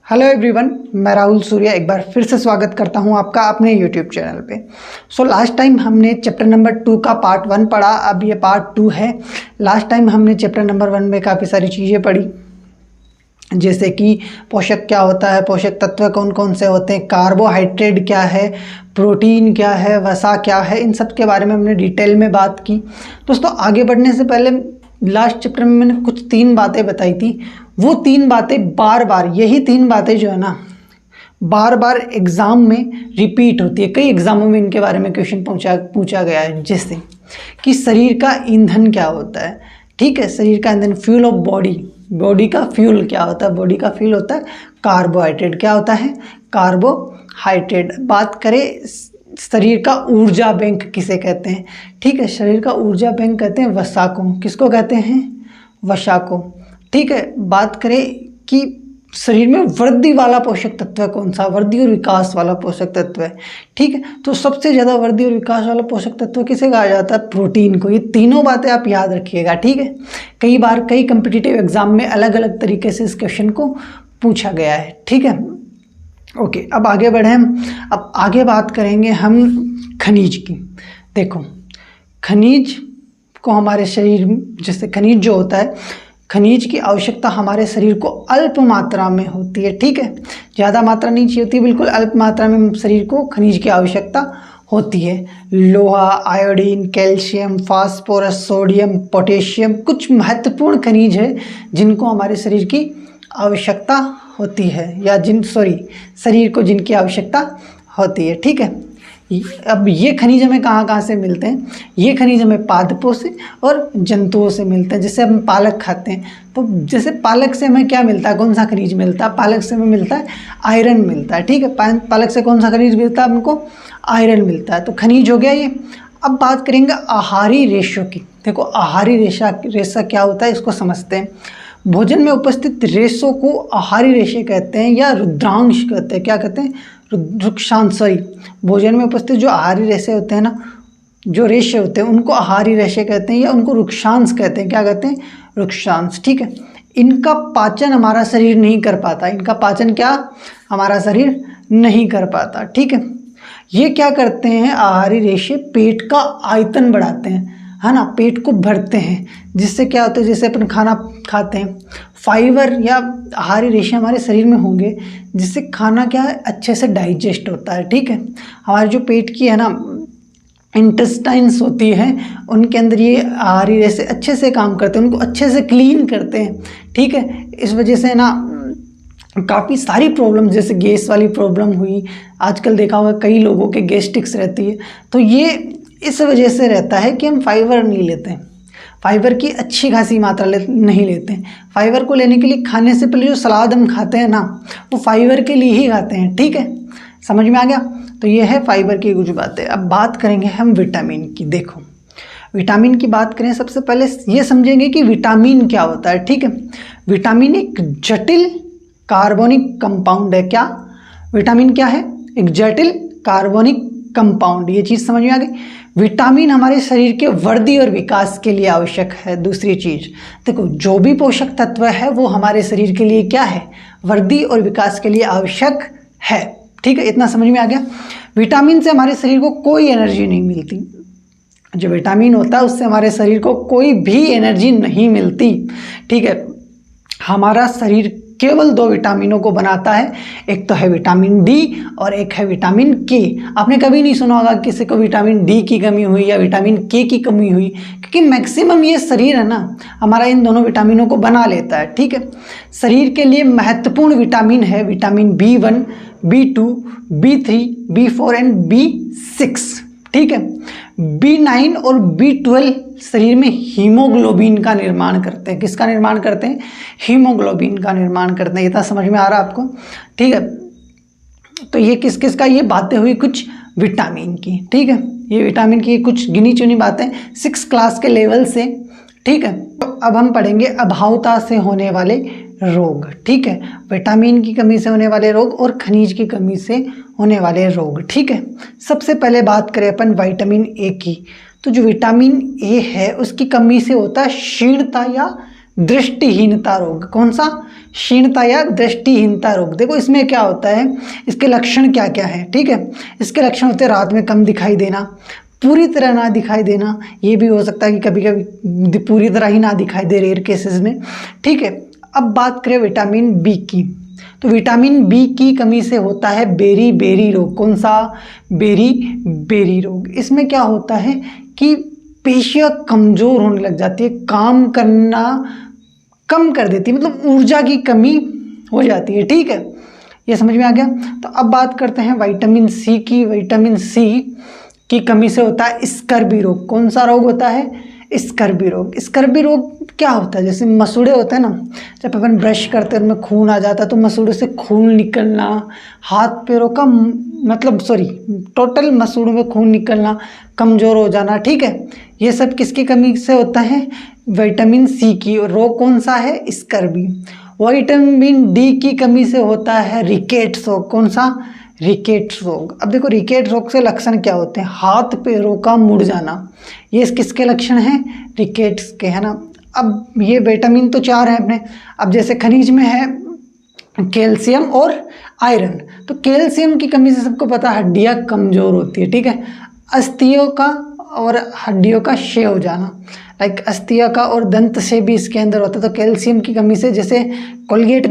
Hello everyone, मैं राहुल सूर्या एक बार फिर से स्वागत करता हूं आपका अपने यूट्यूब चैनल पे। लास्ट टाइम हमने चैप्टर नंबर 2 का पार्ट 1 पढ़ा, अब ये पार्ट 2 है। लास्ट टाइम हमने चैप्टर नंबर 1 में काफ़ी सारी चीज़ें पढ़ी, जैसे कि पोषक क्या होता है, पोषक तत्व कौन कौन से होते हैं, कार्बोहाइड्रेट क्या है, प्रोटीन क्या है, वसा क्या है, इन सब के बारे में हमने डिटेल में बात की। दोस्तों, आगे बढ़ने से पहले लास्ट चैप्टर में मैंने कुछ 3 बातें बताई थी। वो 3 बातें बार बार, यही 3 बातें जो है ना, बार बार एग्ज़ाम में रिपीट होती है। कई एग्ज़ामों में इनके बारे में क्वेश्चन पूछा गया है, जैसे कि शरीर का ईंधन क्या होता है। ठीक है, शरीर का ईंधन, फ्यूल ऑफ बॉडी, बॉडी का फ्यूल क्या होता है, बॉडी का फ्यूल होता है कार्बोहाइड्रेट। क्या होता है? कार्बोहाइड्रेट। बात करें शरीर का ऊर्जा बैंक किसे कहते हैं? ठीक है, शरीर का ऊर्जा बैंक कहते हैं वसा को। किसको कहते हैं? वसा को। ठीक है, बात करें कि शरीर में वृद्धि वाला पोषक तत्व कौन सा? वृद्धि और विकास वाला पोषक तत्व है। ठीक है, तो सबसे ज़्यादा वृद्धि और विकास वाला पोषक तत्व किसे कहा जाता है? प्रोटीन को। ये तीनों बातें आप याद रखिएगा। ठीक है, कई बार कई कम्पिटिटिव एग्जाम में अलग अलग तरीके से इस क्वेश्चन को पूछा गया है। ठीक है, ओके, अब आगे बढ़ें। अब आगे बात करेंगे हम खनिज की। देखो, खनिज को हमारे शरीर, जैसे खनिज जो होता है, खनिज की आवश्यकता हमारे शरीर को अल्प मात्रा में होती है। ठीक है, ज़्यादा मात्रा नहीं चाहिए होती, बिल्कुल अल्प मात्रा में शरीर को खनिज की आवश्यकता होती है। लोहा, iodine, calcium, phosphorus, sodium, potassium कुछ महत्वपूर्ण खनिज है जिनको हमारे शरीर की आवश्यकता होती है, या शरीर को जिनकी आवश्यकता होती है। ठीक है, अब ये खनिज हमें कहाँ कहाँ से मिलते हैं? ये खनिज हमें पादपों से और जंतुओं से मिलते हैं। जैसे हम पालक खाते हैं, तो जैसे पालक से हमें क्या मिलता है? कौन सा खनिज मिलता है? पालक से हमें मिलता है आयरन मिलता है। ठीक है, पालक से कौन सा खनिज मिलता है? हमको आयरन मिलता है। तो खनिज हो गया ये। अब बात करेंगे आहारी रेशों की। देखो, आहारी रेशा क्या होता है, इसको समझते हैं। भोजन में उपस्थित रेशों को आहारी रेशे कहते हैं या रुद्रांश कहते हैं। क्या कहते हैं? रुक्षांश। भोजन में उपस्थित जो आहारी रेशे होते हैं ना, जो रेशे होते हैं, उनको आहारी रेशे कहते हैं या उनको रुक्षांश कहते हैं। क्या कहते हैं? रुक्षांश। ठीक है, इनका पाचन हमारा शरीर नहीं कर पाता। इनका पाचन क्या हमारा शरीर नहीं कर पाता। ठीक है, ये क्या करते हैं? आहारी रेशे पेट का आयतन बढ़ाते हैं, है ना, पेट को भरते हैं। जिससे क्या होता है, जैसे अपन खाना खाते हैं, फाइबर या आहारी रेशे हमारे शरीर में होंगे, जिससे खाना क्या है, अच्छे से डाइजेस्ट होता है। ठीक है, हमारे जो पेट की है ना इंटेस्टाइन्स होती हैं, उनके अंदर ये आहारी रेशे अच्छे से काम करते हैं, उनको अच्छे से क्लीन करते हैं। ठीक है, इस वजह से ना काफ़ी सारी प्रॉब्लम, जैसे गैस वाली प्रॉब्लम हुई, आजकल देखा होगा कई लोगों के गैस्ट्रिक्स रहती है, तो ये इस वजह से रहता है कि हम फाइबर नहीं लेते हैं, फाइबर की अच्छी खासी मात्रा नहीं लेते हैं। फाइबर को लेने के लिए खाने से पहले जो सलाद हम खाते हैं ना, वो फाइबर के लिए ही खाते हैं। ठीक है, समझ में आ गया? तो ये है फाइबर की कुछ बातें। अब बात करेंगे हम विटामिन की। देखो, विटामिन की बात करें, सबसे पहले ये समझेंगे कि विटामिन क्या होता है। ठीक है, विटामिन एक जटिल कार्बनिक कंपाउंड है। क्या विटामिन क्या है? एक जटिल कार्बनिक कंपाउंड। ये चीज़ समझ में आ गई। विटामिन हमारे शरीर के वृद्धि और विकास के लिए आवश्यक है। दूसरी चीज़ देखो, जो भी पोषक तत्व है वो हमारे शरीर के लिए क्या है? वृद्धि और विकास के लिए आवश्यक है। ठीक है, इतना समझ में आ गया। विटामिन से हमारे शरीर को कोई एनर्जी नहीं मिलती। जो विटामिन होता है उससे हमारे शरीर को कोई भी एनर्जी नहीं मिलती। ठीक है, हमारा शरीर केवल 2 विटामिनों को बनाता है, एक तो है विटामिन डी और एक है विटामिन के। आपने कभी नहीं सुना होगा किसी को विटामिन डी की कमी हुई या विटामिन के की कमी हुई, क्योंकि मैक्सिमम ये शरीर है ना हमारा इन दोनों विटामिनों को बना लेता है। ठीक है, शरीर के लिए महत्वपूर्ण विटामिन है vitamin B1, B2, B3, B4 and B6। ठीक है, B9 और B12 शरीर में हीमोग्लोबिन का निर्माण करते हैं। किसका निर्माण करते हैं? हीमोग्लोबिन का निर्माण करते हैं। इतना समझ में आ रहा है आपको? ठीक है, तो ये किस किस का, ये बातें हुई कुछ विटामिन की। ठीक है, ये विटामिन की कुछ गिनी चुनी बातें 6 क्लास के लेवल से। ठीक है, तो अब हम पढ़ेंगे अभावता से होने वाले रोग। ठीक है, विटामिन की कमी से होने वाले रोग और खनिज की कमी से होने वाले रोग। ठीक है, सबसे पहले बात करें अपन विटामिन ए की, तो जो विटामिन ए है उसकी कमी से होता है क्षीणता या दृष्टिहीनता रोग। कौन सा? क्षीणता या दृष्टिहीनता रोग। देखो इसमें क्या होता है, इसके लक्षण क्या क्या है, ठीक है। इसके लक्षण होते हैं रात में कम दिखाई देना, पूरी तरह ना दिखाई देना, ये भी हो सकता है कि कभी कभी पूरी तरह ही ना दिखाई दे, रेयर केसेस में, ठीक है। अब बात करें विटामिन बी की, तो विटामिन बी की कमी से होता है बेरी बेरी रोग। कौन सा? बेरी बेरी रोग। इसमें क्या होता है कि पेशियाँ कमज़ोर होने लग जाती है, काम करना कम कर देती है, मतलब ऊर्जा की कमी हो जाती है, ठीक है। ये समझ में आ गया। तो अब बात करते हैं विटामिन सी की। विटामिन सी की कमी से होता है स्कर्वी रोग। कौन सा रोग होता है? स्कर्वी रोग। स्कर्वी रोग क्या होता है? जैसे मसूड़े होते हैं ना, जब अपन ब्रश करते हैं उनमें खून आ जाता है, तो मसूड़े से खून निकलना, हाथ पैरों का मतलब टोटल मसूड़ों में खून निकलना, कमज़ोर हो जाना, ठीक है। ये सब किसकी कमी से होता है? विटामिन सी की। और रोग कौन सा है? स्कर्वी। विटामिन डी की कमी से होता है रिकेट्स रोग। कौन सा? रिकेट्स रोग। अब देखो रिकेट्स रोग से लक्षण क्या होते हैं? हाथ पैरों का मुड़ जाना, ये किसके लक्षण हैं? रिकेट्स के, है ना। अब ये विटामिन तो 4 हैं अपने। अब जैसे खनिज में है कैल्शियम और आयरन, तो कैल्शियम की कमी से सबको पता है हड्डियाँ कमज़ोर होती है, ठीक है। अस्थियों का और हड्डियों का क्षय हो जाना, लाइक अस्थिया का और दंत से भी इसके अंदर होता है। तो कैल्शियम की कमी से, जैसे कोलगेट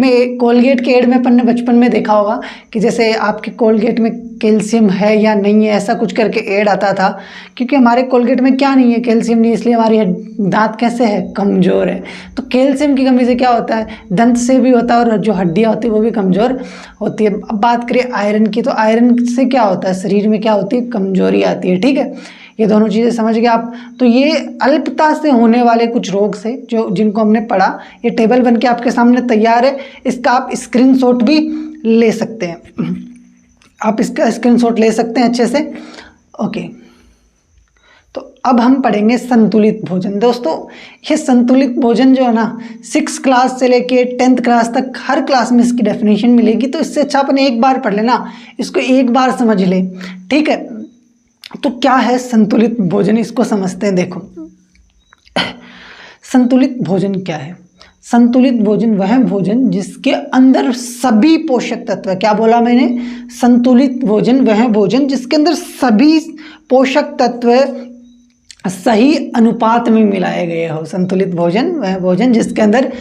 के एड में अपन ने बचपन में देखा होगा कि जैसे आपके कोलगेट में कैल्शियम है या नहीं है, ऐसा कुछ करके एड आता था, क्योंकि हमारे कोलगेट में क्या नहीं है? कैल्शियम नहीं, इसलिए हमारी दांत कैसे है? कमज़ोर है। तो कैल्शियम की कमी से क्या होता है? दंत से भी होता है और जो हड्डियाँ होती है वो भी कमज़ोर होती है। अब बात करें आयरन की, तो आयरन से क्या होता है? शरीर में क्या होती है? कमज़ोरी आती है, ठीक है। ये दोनों चीज़ें समझ गए आप। तो ये अल्पता से होने वाले कुछ रोग से जिनको हमने पढ़ा, ये टेबल बन के आपके सामने तैयार है। इसका आप स्क्रीनशॉट भी ले सकते हैं, आप इसका स्क्रीनशॉट ले सकते हैं अच्छे से। ओके, तो अब हम पढ़ेंगे संतुलित भोजन। दोस्तों ये संतुलित भोजन जो है ना, 6 क्लास से लेके 10th क्लास तक हर क्लास में इसकी डेफिनेशन मिलेगी। तो इससे अच्छा अपन एक बार पढ़ लेना, इसको एक बार समझ ले, ठीक है। तो क्या है संतुलित भोजन, इसको समझते हैं। देखो संतुलित भोजन क्या है? संतुलित भोजन वह भोजन जिसके अंदर सभी पोषक तत्व, क्या बोला मैंने? संतुलित भोजन वह भोजन जिसके अंदर सभी पोषक तत्व सही अनुपात में मिलाए गए हो। संतुलित भोजन वह भोजन जिसके अंदर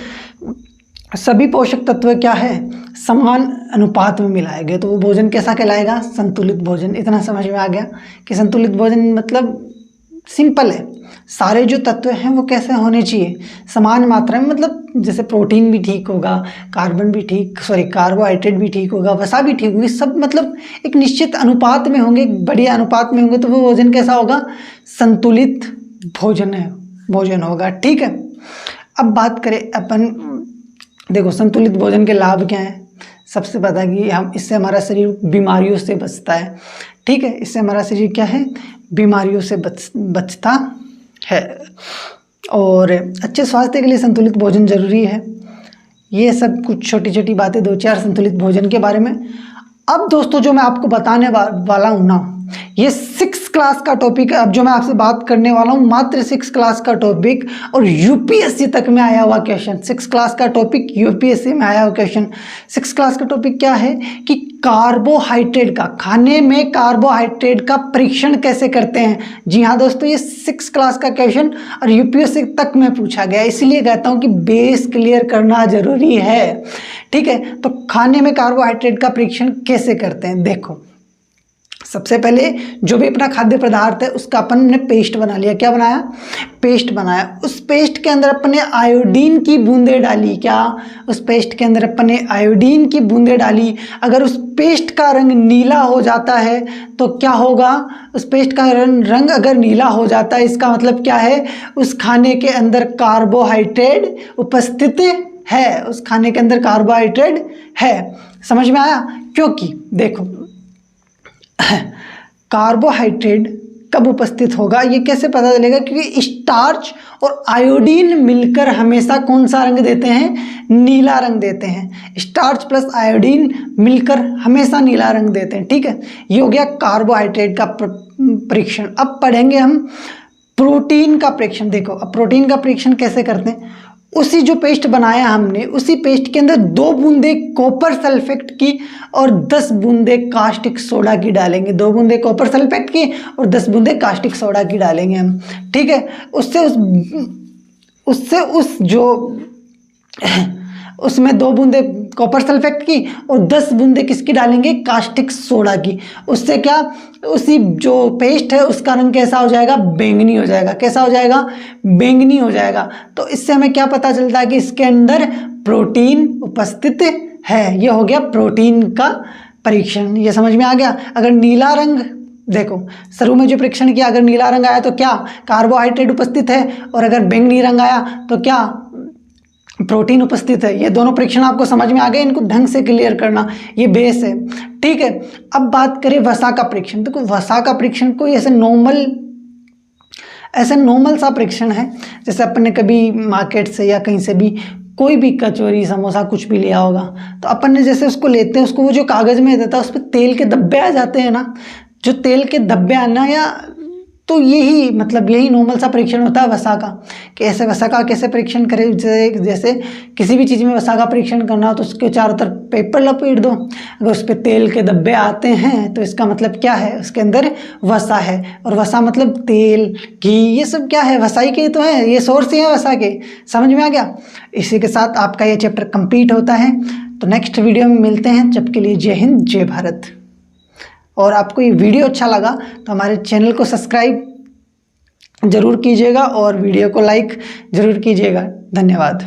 सभी पोषक तत्व क्या है? समान अनुपात में मिलाए गए, तो वो भोजन कैसा कहलाएगा? संतुलित भोजन। इतना समझ में आ गया कि संतुलित भोजन मतलब सिंपल है, सारे जो तत्व हैं वो कैसे होने चाहिए? समान मात्रा में, मतलब जैसे प्रोटीन भी ठीक होगा, कार्बोहाइड्रेट भी ठीक होगा, वसा भी ठीक होगी, सब मतलब एक निश्चित अनुपात में होंगे, बढ़िया अनुपात में होंगे, तो वो भोजन कैसा होगा? संतुलित भोजन होगा, ठीक है। अब बात करें अपन, देखो संतुलित भोजन के लाभ क्या हैं? सबसे पता कि इससे हमारा शरीर बीमारियों से बचता है, ठीक है। इससे हमारा शरीर क्या है? बीमारियों से बचता है। और अच्छे स्वास्थ्य के लिए संतुलित भोजन जरूरी है। ये सब कुछ छोटी छोटी बातें 2-4 संतुलित भोजन के बारे में। अब दोस्तों जो मैं आपको बताने वाला हूँ ना, ये 6 क्लास का टॉपिक है। अब जो मैं आपसे बात करने वाला हूँ मात्र 6 क्लास का टॉपिक, और यूपीएससी तक में आया हुआ क्वेश्चन। 6 क्लास का टॉपिक यूपीएससी में आया हुआ क्वेश्चन। 6 क्लास का टॉपिक क्या है कि कार्बोहाइड्रेट का, खाने में कार्बोहाइड्रेट का परीक्षण कैसे करते हैं। जी हाँ दोस्तों, ये 6 क्लास का क्वेश्चन और यूपीएससी तक में पूछा गया, इसलिए कहता हूँ कि बेस क्लियर करना जरूरी है, ठीक है। तो खाने में कार्बोहाइड्रेट का परीक्षण कैसे करते हैं? देखो सबसे पहले जो भी अपना खाद्य पदार्थ है उसका अपन ने पेस्ट बना लिया। क्या बनाया? पेस्ट बनाया। उस पेस्ट के अंदर अपन ने आयोडीन की बूंदें डाली। क्या? उस पेस्ट के अंदर अपन ने आयोडीन की बूंदें डाली। अगर उस पेस्ट का रंग नीला हो जाता है तो क्या होगा? उस पेस्ट का रंग अगर नीला हो जाता है, इसका मतलब क्या है? उस खाने के अंदर कार्बोहाइड्रेट उपस्थित है, उस खाने के अंदर कार्बोहाइड्रेट है। समझ में आया? क्योंकि देखो कार्बोहाइड्रेट कब उपस्थित होगा ये कैसे पता चलेगा? क्योंकि स्टार्च और आयोडीन मिलकर हमेशा कौन सा रंग देते हैं? नीला रंग देते हैं। स्टार्च प्लस आयोडीन मिलकर हमेशा नीला रंग देते हैं, ठीक है। ये हो गया कार्बोहाइड्रेट का परीक्षण। अब पढ़ेंगे हम प्रोटीन का परीक्षण। देखो अब प्रोटीन का परीक्षण कैसे करते हैं? उसी जो पेस्ट बनाया हमने, उसी पेस्ट के अंदर 2 बूंदे कॉपर सल्फेट की और 10 बूंदे कास्टिक सोडा की डालेंगे। 2 बूंदे कॉपर सल्फेट की और 10 बूंदे कास्टिक सोडा की डालेंगे हम, ठीक है। उसमें 2 बूंदे कॉपर सल्फेट की और 10 बूंदे किसकी डालेंगे, कास्टिक सोडा की। उससे क्या, उसी जो पेस्ट है उसका रंग कैसा हो जाएगा, बैंगनी हो जाएगा। कैसा हो जाएगा, बैंगनी हो जाएगा। तो इससे हमें क्या पता चलता है कि इसके अंदर प्रोटीन उपस्थित है। ये हो गया प्रोटीन का परीक्षण, ये समझ में आ गया। अगर नीला रंग, देखो शुरू में जो परीक्षण किया, अगर नीला रंग आया तो क्या, कार्बोहाइड्रेट उपस्थित है, और अगर बैंगनी रंग आया तो क्या, प्रोटीन उपस्थित है। ये दोनों परीक्षण आपको समझ में आ गए, इनको ढंग से क्लियर करना, ये बेस है, ठीक है। अब बात करें वसा का परीक्षण। देखो वसा का परीक्षण कोई ऐसे नॉर्मल सा परीक्षण है, जैसे अपन ने कभी मार्केट से या कहीं से भी कोई भी कचौरी समोसा कुछ भी लिया होगा, तो अपन ने जैसे उसको लेते हैं, उसको वो जो कागज़ में देता है उस पर तेल के धब्बे आ जाते हैं ना, जो तेल के धब्बे आना, या तो यही मतलब यही नॉर्मल सा परीक्षण होता है वसा का, कि ऐसे वसा का कैसे परीक्षण करें। जैसे किसी भी चीज़ में वसा का परीक्षण करना हो तो उसके चारों तरफ पेपर लपेट दो, अगर उस पर तेल के धब्बे आते हैं तो इसका मतलब क्या है, उसके अंदर वसा है। और वसा मतलब तेल, घी, ये सब क्या है, वसा ही के तो है, ये सोर्स ही है वसा के। समझ में आ गया। इसी के साथ आपका ये चैप्टर कंप्लीट होता है। तो नेक्स्ट वीडियो में मिलते हैं, जब के लिए जय हिंद जय भारत। और आपको ये वीडियो अच्छा लगा तो हमारे चैनल को सब्सक्राइब ज़रूर कीजिएगा और वीडियो को लाइक ज़रूर कीजिएगा। धन्यवाद।